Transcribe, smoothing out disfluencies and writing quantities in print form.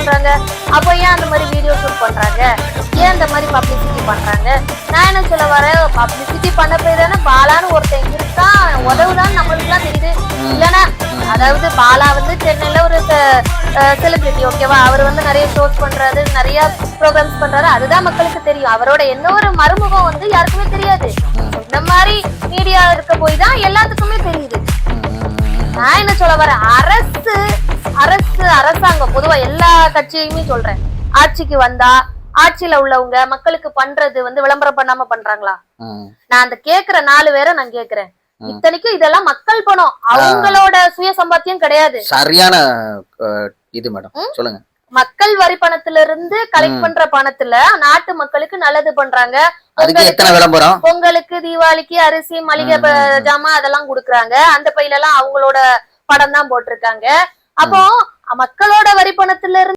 சொல்றாங்க. அப்ப ஏன் அந்த மாதிரி வீடியோ ஷூட் பண்றாங்க, ஏன் இந்த மாதிரி பப்ளிசிட்டி பண்றாங்க? நான் என்ன சொல்ல வரேன், பப்ளிசிட்டி பண்ண போய் தானே பாலான்னு ஒருத்தன் இருக்கான், உதவுதான் நம்மளுக்கு எல்லாம் தெரியுது. இல்லன்னா அதாவது பாலா வந்து சென்னையில ஒரு செலிபிரிட்டி, ஓகேவா? அவர் வந்து நிறைய ஷோஸ் பண்றாரு, நிறைய ப்ரோக்ராம்ஸ் பண்றாரு, அதுதான் மக்களுக்கு தெரியும். அவரோட என்ன ஒரு மறுமுகம் வந்து யாருக்குமே தெரியாது. இந்த மாதிரி மீடியா இருக்க போய் தான் எல்லாத்துக்குமே தெரியுது. நான் என்ன சொல்ல வரேன், அரசாங்கம் பொதுவா எல்லா கட்சியுமே சொல்றேன், ஆட்சிக்கு வந்தா ஆட்சியில உள்ளவங்க மக்களுக்கு பண்றது வந்து விளம்பரம் பண்ணாம பண்றாங்களா? நான் அந்த கேக்குற 4 பேரை நான் கேக்குறேன். இத்தனைக்கும் இதெல்லாம் மக்கள் பணம், அவங்களோட சுய சம்பாத்தியம் கிடையாது. சரியான இது மேடம், சொல்லுங்க. மக்கள் வரி பணத்துல இருந்து கலெக்ட் பண்ற பணத்துல நாட்டு மக்களுக்கு நல்லது பண்றாங்க. பொங்கலுக்கு, தீபாவளிக்கு அரிசி, மளிகை ஜாமான் அதெல்லாம் குடுக்குறாங்க. அந்த பையில எல்லாம் அவங்களோட படம் தான் போட்டிருக்காங்க. அப்போ மக்களோட வரி பணத்துல இருந்து